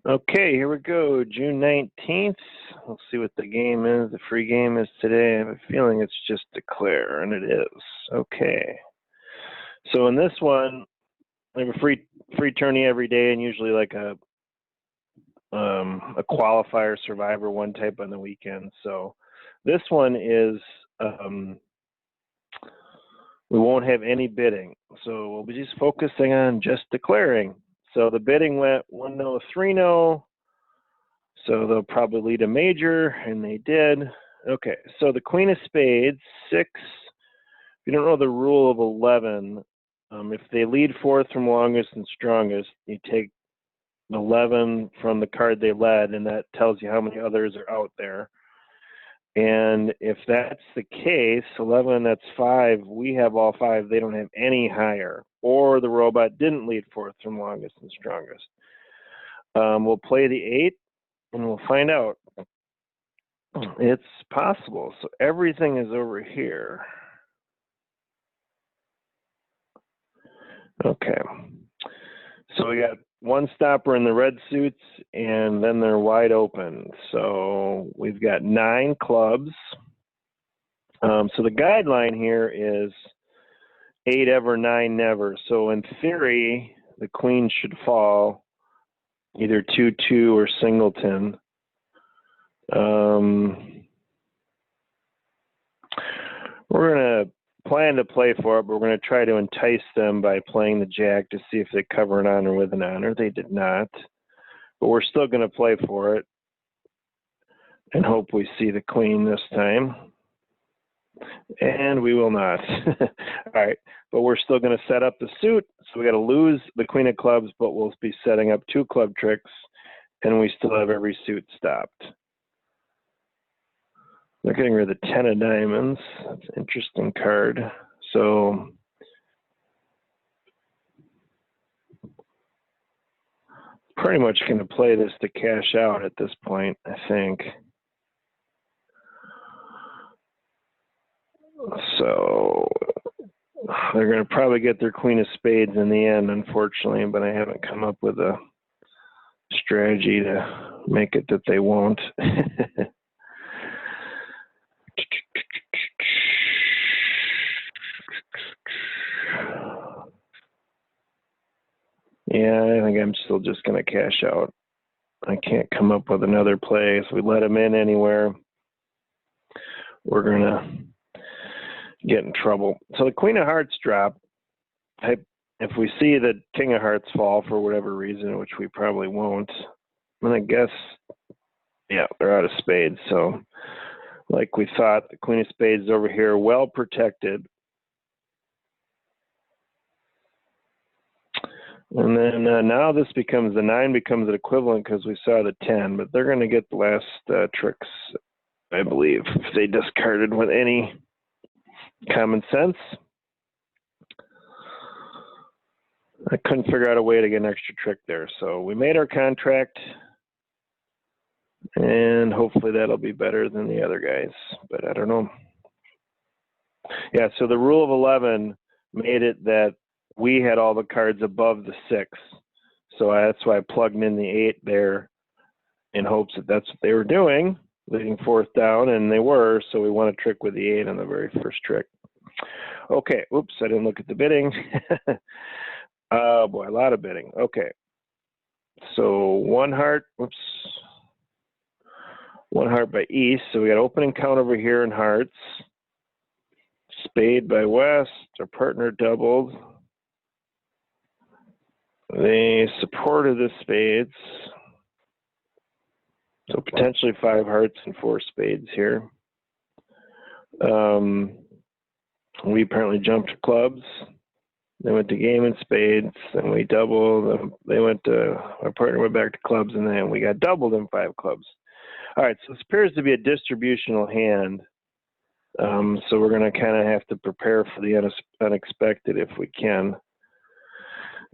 Okay, here we go. June 19th. Let's see what the game is. The free game is today. I have a feeling it's just declare, and it is. Okay. So in this one, I have a free tourney every day, and usually like a qualifier, survivor, one type on the weekend. So this one is we won't have any bidding. So we'll be just focusing on just declaring. So the bidding went 1-0, 3-0. So they'll probably lead a major, and they did. Okay, so the Queen of Spades, 6. If you don't know the rule of 11, if they lead fourth from longest and strongest, you take 11 from the card they led, and that tells you how many others are out there. And if that's the case, 11, that's 5. We have all 5. They don't have any higher. Or the robot didn't lead fourth from longest and strongest. We'll play the 8, and we'll find out. It's possible. So everything is over here. Okay. So we got one stopper in the red suits, and then they're wide open. So we've got 9 clubs. So the guideline here is 8 ever, 9 never. So in theory, the queen should fall either 2-2 or singleton. We're going to plan to play for it, but we're going to try to entice them by playing the jack to see if they cover an honor with an honor. They did not. But we're still going to play for it and hope we see the queen this time. And we will not. All right. But we're still going to set up the suit. So we got to lose the queen of clubs, but we'll be setting up 2 club tricks, and we still have every suit stopped. They're getting rid of the 10 of diamonds. That's an interesting card. So pretty much going to play this to cash out at this point, I think. So they're going to probably get their queen of spades in the end, unfortunately, but I haven't come up with a strategy to make it that they won't. Yeah, I think I'm still just going to cash out. I can't come up with another play. If we let them in anywhere, we're going to get in trouble. So the queen of hearts drop. If we see the king of hearts fall for whatever reason, which we probably won't, and I guess, yeah, they're out of spades. So like we thought, the queen of spades is over here, well protected. And then now this becomes, the 9 becomes an equivalent because we saw the 10, but they're going to get the last tricks, I believe, if they discarded with any common sense. I couldn't figure out a way to get an extra trick there. So we made our contract, and hopefully that'll be better than the other guys, but I don't know. Yeah, so the rule of 11 made it that we had all the cards above the 6. So that's why I plugged in the 8 there in hopes that that's what they were doing, leading fourth down, and they were. So we won a trick with the 8 on the very first trick. Okay, oops, I didn't look at the bidding. Oh boy, a lot of bidding. Okay, so 1 heart, oops, 1 heart by east. So we got opening count over here in hearts. Spade by west, our partner doubled. They supported the spades. So potentially 5 hearts and 4 spades here. We apparently jumped to clubs. They went to game and spades, and we doubled. They went to, our partner went back to clubs, and then we got doubled in 5 clubs. All right, so this appears to be a distributional hand. So we're going to kind of have to prepare for the unexpected if we can.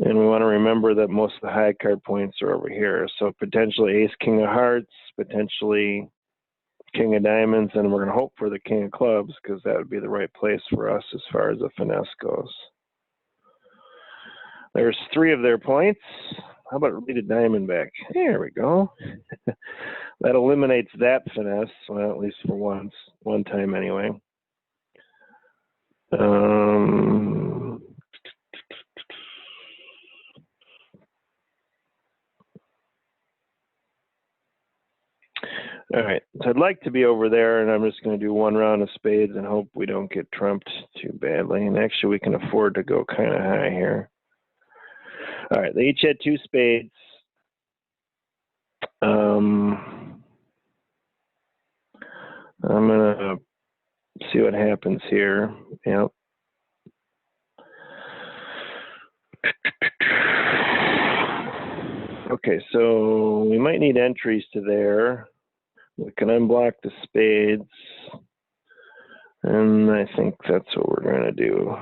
And we want to remember that most of the high card points are over here. So potentially ace, king of hearts, potentially king of diamonds, and we're going to hope for the king of clubs because that would be the right place for us as far as the finesse goes. There's 3 of their points. How about lead a diamond back? There we go. That eliminates that finesse, well, at least for one time anyway. All right, so I'd like to be over there, and I'm just going to do one round of spades and hope we don't get trumped too badly. And actually, we can afford to go kind of high here. All right, they each had 2 spades. I'm going to see what happens here. Yep. Okay, so we might need entries to there. We can unblock the spades. And I think that's what we're going to do.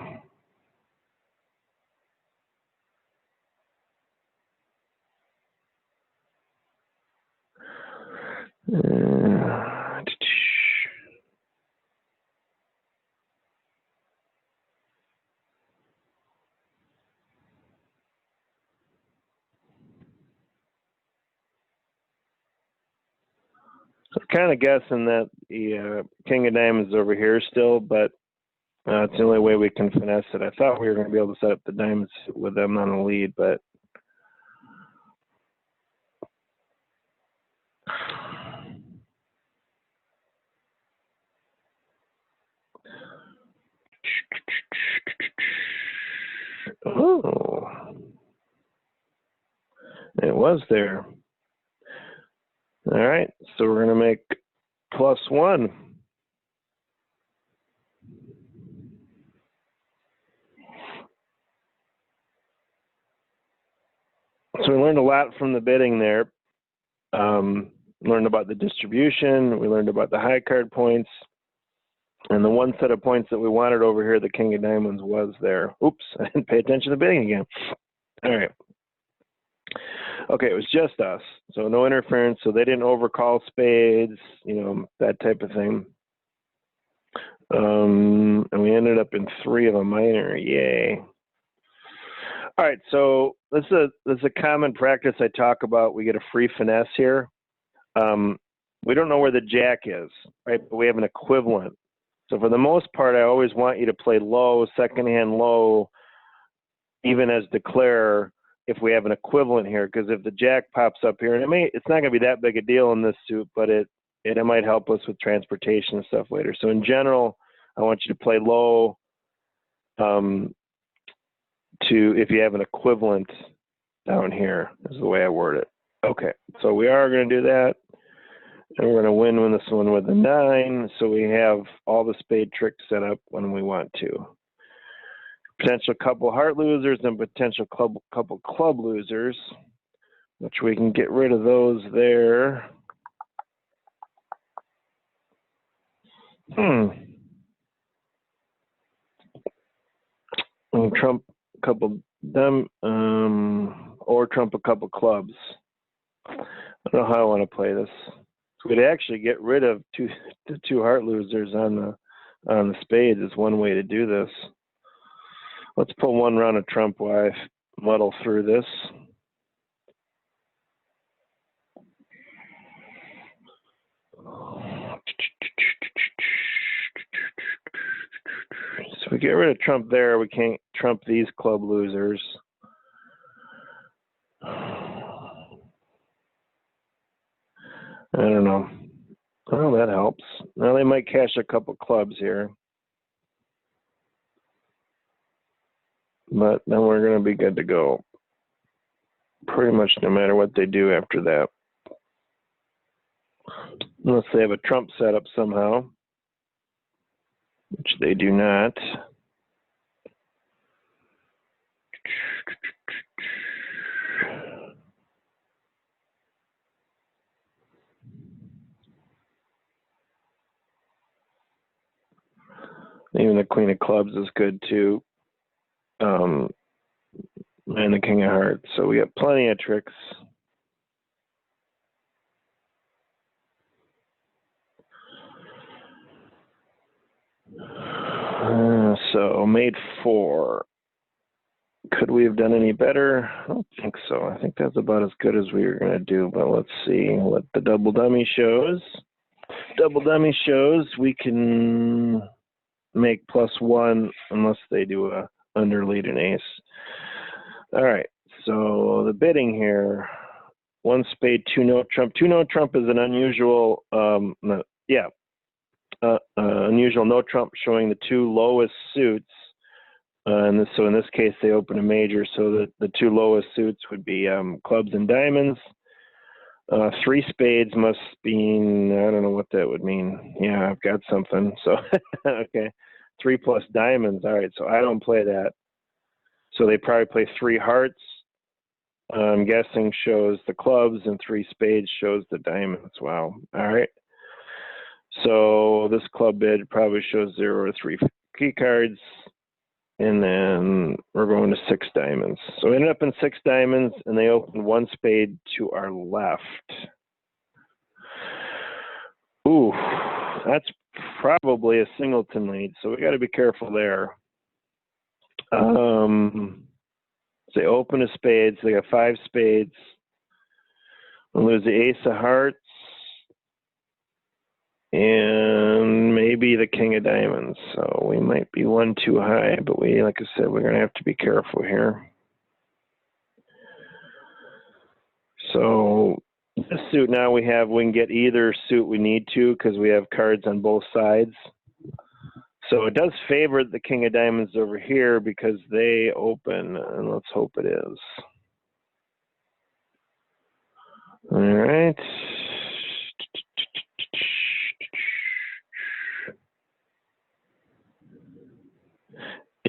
I'm kind of guessing that the King of Diamonds is over here still, but it's the only way we can finesse it. I thought we were going to be able to set up the diamonds with them on the lead, but oh, it was there. All right, so we're going to make +1. So we learned a lot from the bidding there. Learned about the distribution. We learned about the high card points. And the one set of points that we wanted over here, the King of Diamonds, was there. Oops, I didn't pay attention to bidding again. All right. Okay, it was just us. So no interference. So they didn't overcall spades, that type of thing. And we ended up in 3 of a minor. Yay. All right, so this is a common practice I talk about. We get a free finesse here. We don't know where the jack is, right? But we have an equivalent. So for the most part, I always want you to play low, second-hand low, even as declare if we have an equivalent here. Because if the jack pops up here, and it's not going to be that big a deal in this suit, but it might help us with transportation and stuff later. So in general, I want you to play low. If you have an equivalent down here is the way I word it. Okay, so we are going to do that, and we're going to win this one with a 9, so we have all the spade tricks set up when we want to. Potential couple heart losers and potential couple club losers, which we can get rid of those there. And trump a couple them, or trump a couple clubs. I don't know how I want to play this. So we'd actually get rid of the 2 heart losers on the spades is one way to do this. Let's pull one round of trump while I muddle through this. So we get rid of trump there. We can't trump these club losers. I don't know. Well, that helps. Now they might cash a couple clubs here. But then we're going to be good to go. Pretty much no matter what they do after that. Unless they have a trump setup somehow, which they do not. Even the Queen of Clubs is good too. And the King of Hearts. So we have plenty of tricks. So made 4. Could we have done any better? I don't think so. I think that's about as good as we were going to do, but let's see what the double dummy shows. Double dummy shows we can make +1 unless they do a underlead and ace. All right, so the bidding here, 1 spade, 2 no trump. 2 no trump is an unusual, unusual no trump showing the 2 lowest suits. So in this case, they open a major, so the 2 lowest suits would be clubs and diamonds. 3 spades must mean, I don't know what that would mean. Yeah, I've got something. So, okay. 3 plus diamonds. All right, so I don't play that. So they probably play 3 hearts. I'm guessing shows the clubs, and 3 spades shows the diamonds. Wow. All right. So this club bid probably shows 0 or 3 key cards. And then we're going to 6 diamonds. So we ended up in 6 diamonds, and they opened 1 spade to our left. Ooh, that's probably a singleton lead, so we got to be careful there. So they open a spades. They got 5 spades. We'll lose the ace of hearts. And maybe the king of diamonds. So we might be 1 too high, but like I said, we're going to have to be careful here. So this suit now we can get either suit we need to because we have cards on both sides. So it does favor the king of diamonds over here because they open, and let's hope it is. All right.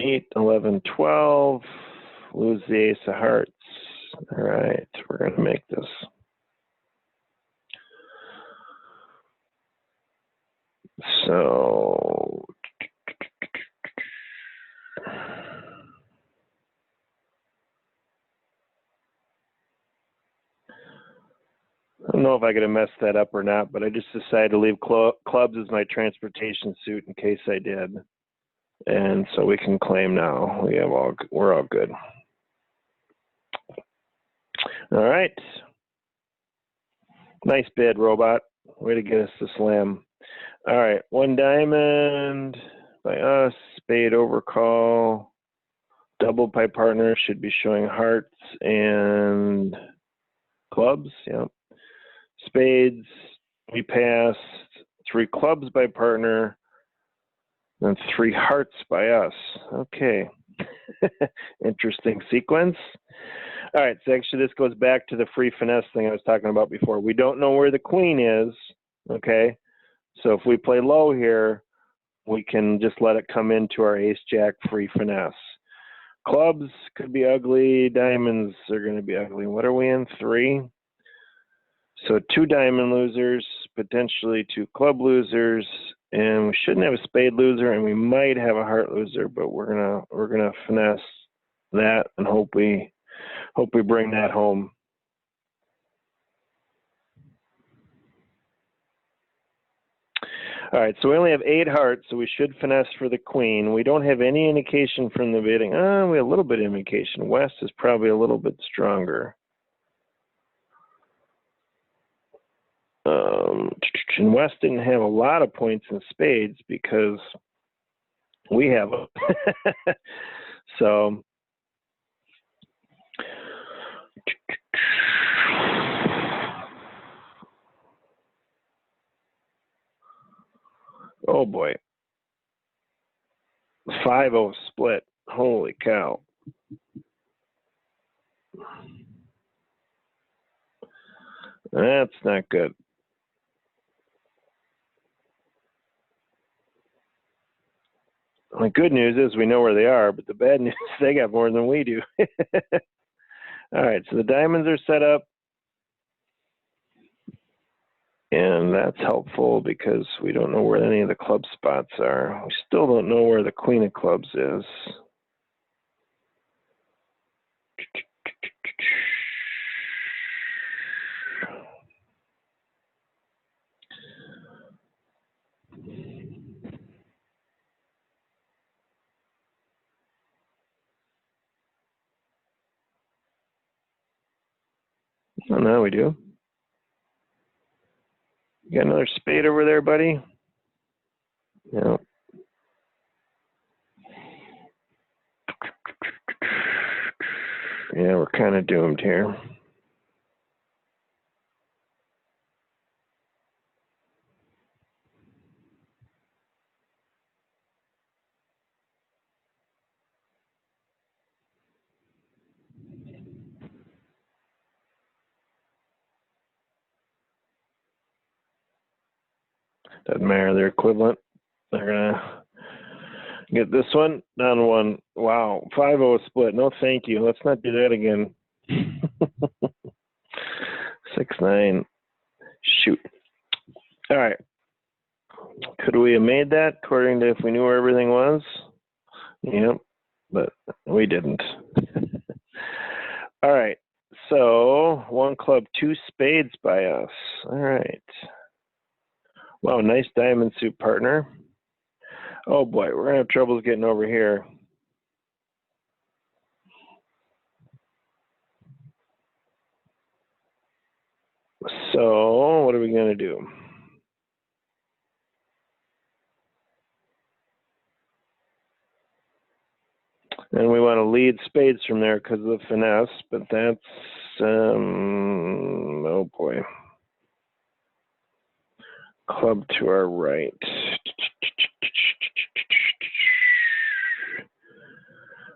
8, 11, 12, lose the ace of hearts. All right, we're going to make this. So, I don't know if I could have messed that up or not, but I just decided to leave clubs as my transportation suit in case I did. And so we can claim now. We're all good. All right. Nice bid, robot. Way to get us to slam. All right, 1 diamond by us. Spade overcall. Double by partner should be showing hearts and clubs. Yep. Spades. We passed. 3 clubs by partner. And 3 hearts by us. Okay. Interesting sequence. All right, so actually this goes back to the free finesse thing I was talking about before. We don't know where the queen is, okay? So if we play low here, we can just let it come into our ace-jack free finesse. Clubs could be ugly. Diamonds are going to be ugly. What are we in? 3. So 2 diamond losers, potentially 2 club losers, and we shouldn't have a spade loser, and we might have a heart loser, but we're gonna finesse that and hope we bring that home. All right, so we only have 8 hearts, so we should finesse for the queen. We don't have any indication from the bidding. We have a little bit of indication. West is probably a little bit stronger. And West didn't have a lot of points in spades because we have them. So oh boy. 5-0 split. Holy cow. That's not good. The good news is we know where they are, but the bad news is they got more than we do. All right, so the diamonds are set up. And that's helpful because we don't know where any of the club spots are. We still don't know where the queen of clubs is. Oh, now we do. You got another spade over there, buddy? Yeah. Yeah, we're kind of doomed here. Doesn't matter, they're equivalent. They're gonna get this one down one. Wow, 5-0 split. No, thank you. Let's not do that again. 6-9. Shoot. All right. Could we have made that according to if we knew where everything was? Yep, but we didn't. All right. So 1 club, 2 spades by us. All right. Wow, nice diamond suit, partner. Oh boy, we're gonna have troubles getting over here. So what are we gonna do? And we want to lead spades from there because of the finesse, but that's oh boy. Club to our right.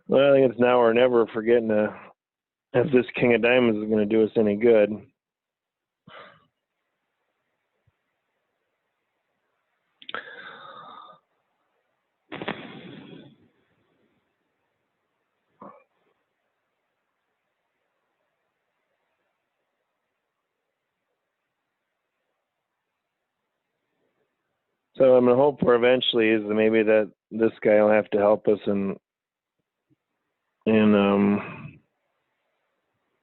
Well, I think it's now or never for getting if this king of diamonds is going to do us any good. So I'm going to hope for eventually is that maybe that this guy will have to help us in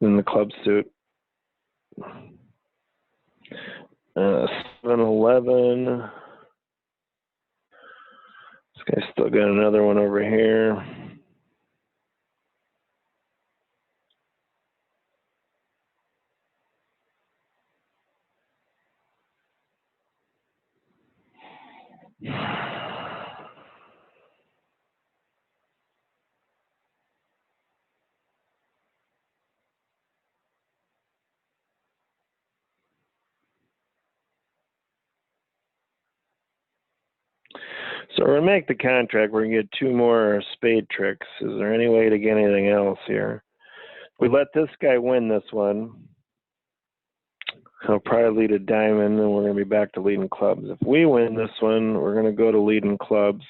the club suit. 7-11. This guy's still got another one over here. So we're going to make the contract. We're going to get 2 more spade tricks. Is there any way to get anything else here? We let this guy win this one. He'll probably lead a diamond, and we're going to be back to leading clubs. If we win this one, we're going to go to leading clubs.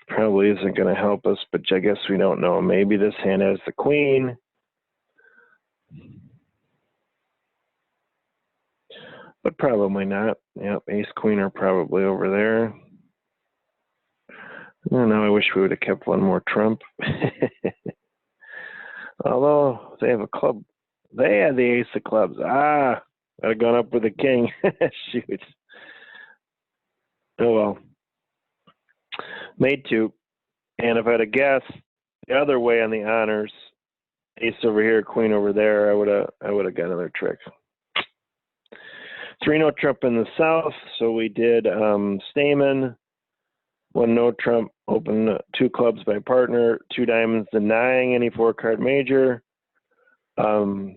Probably isn't going to help us, but I guess we don't know. Maybe this hand has the queen. But probably not. Yep, ace, queen are probably over there. Oh, now I wish we would have kept one more trump. Although they have a club. They had the ace of clubs. I'd have gone up with the king. Shoot. Oh well. Made 2. And if I'd have guessed the other way on the honors, ace over here, queen over there, I would have got another trick. 3 no trump in the south, so we did Stamen. 1 no trump, open 2 clubs by partner, 2 diamonds, denying any 4-card major. 2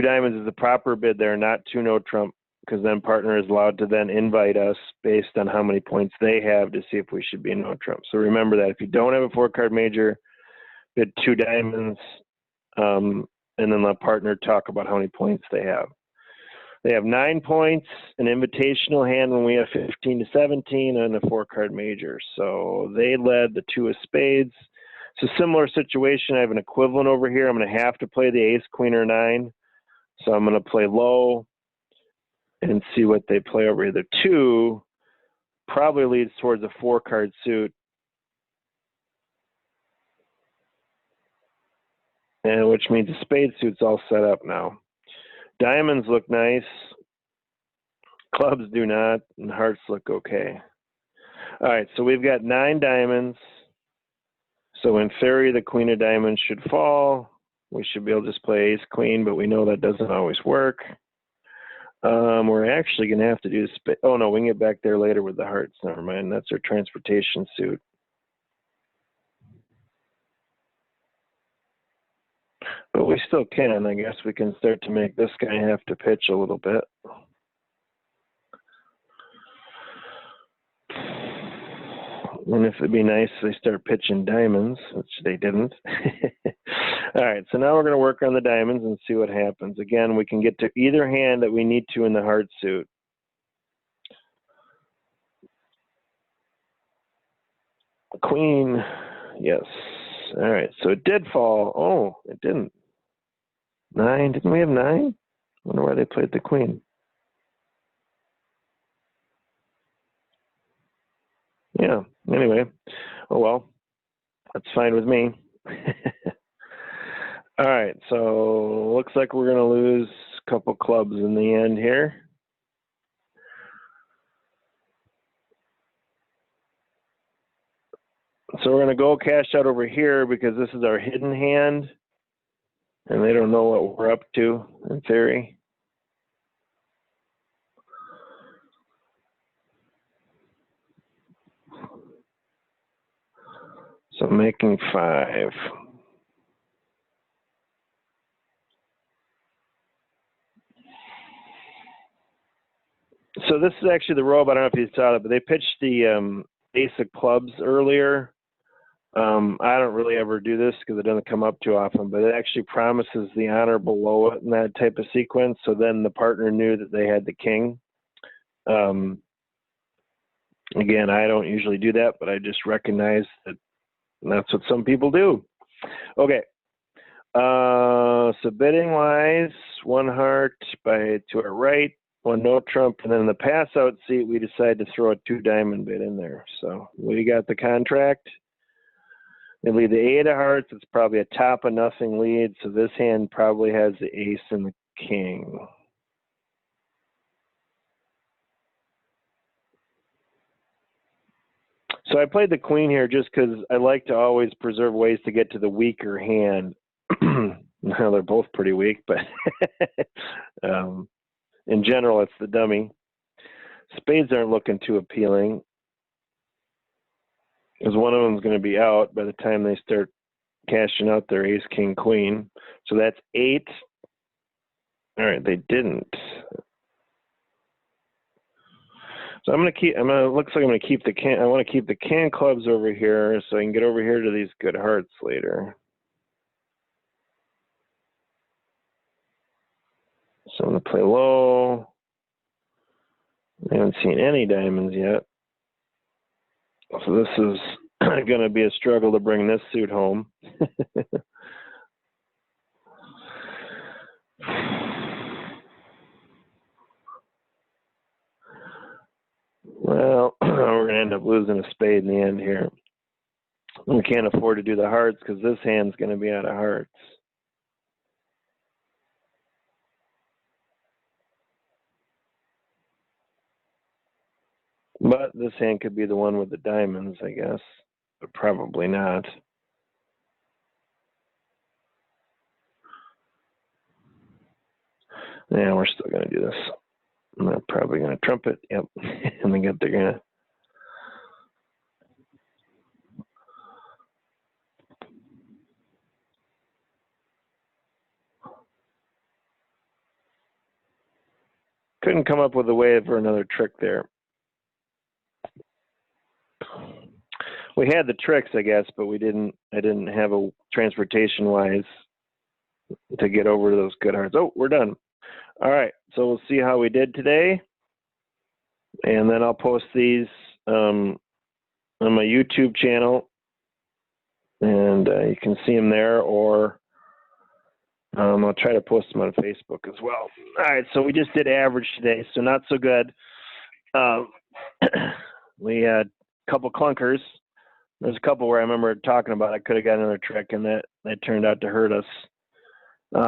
diamonds is the proper bid there, not 2 no trump, because then partner is allowed to then invite us based on how many points they have to see if we should be no trump. So remember that if you don't have a 4-card major, bid 2 diamonds, and then let partner talk about how many points they have. They have 9 points, an invitational hand when we have 15 to 17, and a 4-card major. So they led the 2 of spades. It's a similar situation. I have an equivalent over here. I'm going to have to play the ace, queen, or 9. So I'm going to play low and see what they play over here. The 2 probably leads towards a 4-card suit, and which means the spade suit's all set up now. Diamonds look nice. Clubs do not, and hearts look okay. All right, so we've got 9 diamonds. So in theory, the queen of diamonds should fall. We should be able to just play ace queen, but we know that doesn't always work. We're actually going to have to do this. Oh, no, we can get back there later with the hearts. Never mind. That's our transportation suit. But we still can. I guess we can start to make this guy have to pitch a little bit. And if it'd be nice if they start pitching diamonds, which they didn't. All right, so now we're going to work on the diamonds and see what happens. Again, we can get to either hand that we need to in the heart suit. Queen, yes. All right, so it did fall. Oh, it didn't. 9, didn't we have 9? Wonder why they played the queen. Yeah, anyway, oh well, that's fine with me. All right, so looks like we're going to lose a couple clubs in the end here. So we're going to go cash out over here because this is our hidden hand, and they don't know what we're up to in theory. So making 5. So this is actually the robe. I don't know if you saw it, but they pitched the ace of clubs earlier. I don't really ever do this because it doesn't come up too often, but it actually promises the honor below it in that type of sequence. So then the partner knew that they had the king. Again, I don't usually do that, but I just recognize that that's what some people do. Okay. So bidding wise, 1 heart to our right, 1 no trump, and then in the pass out seat, we decided to throw a 2 diamond bid in there. So we got the contract. They lead the 8 of hearts. It's probably a top of nothing lead. So this hand probably has the ace and the king. So I played the queen here just because I like to always preserve ways to get to the weaker hand. Now they're both pretty weak, but in general, it's the dummy. Spades aren't looking too appealing because one of them is going to be out by the time they start cashing out their ace, king, queen. So that's 8. All right, they didn't. So looks like I'm gonna keep the I want to keep the can clubs over here so I can get over here to these good hearts later. So I'm gonna play low. I haven't seen any diamonds yet. So this is gonna be a struggle to bring this suit home. Well, we're going to end up losing a spade in the end here. We can't afford to do the hearts because this hand's going to be out of hearts. But this hand could be the one with the diamonds, I guess. But probably not. Yeah, we're still going to do this. I'm probably going to trump it. Yep. And then they're going to. Couldn't come up with a way for another trick there. We had the tricks, I guess, but I didn't have a transportation wise to get over to those good hearts. Oh, we're done. All right, so we'll see how we did today, and then I'll post these on my YouTube channel, and you can see them there, or I'll try to post them on Facebook as well. All right, so we just did average today, so not so good. We had a couple clunkers. There's a couple where I remember talking about I could have got another trick, and that turned out to hurt us.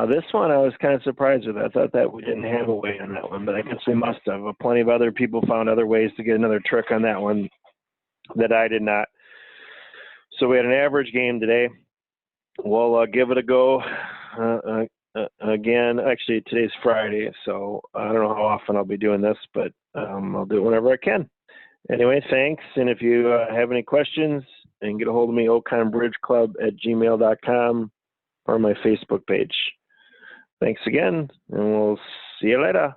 This one I was kind of surprised with. I thought that we didn't have a way on that one, but I guess we must have. Plenty of other people found other ways to get another trick on that one that I did not. So we had an average game today. We'll give it a go again. Actually, today's Friday, so I don't know how often I'll be doing this, but I'll do it whenever I can. Anyway, thanks. And if you have any questions, and get a hold of me, oconbridgeclub@gmail.com or my Facebook page. Thanks again, and we'll see you later.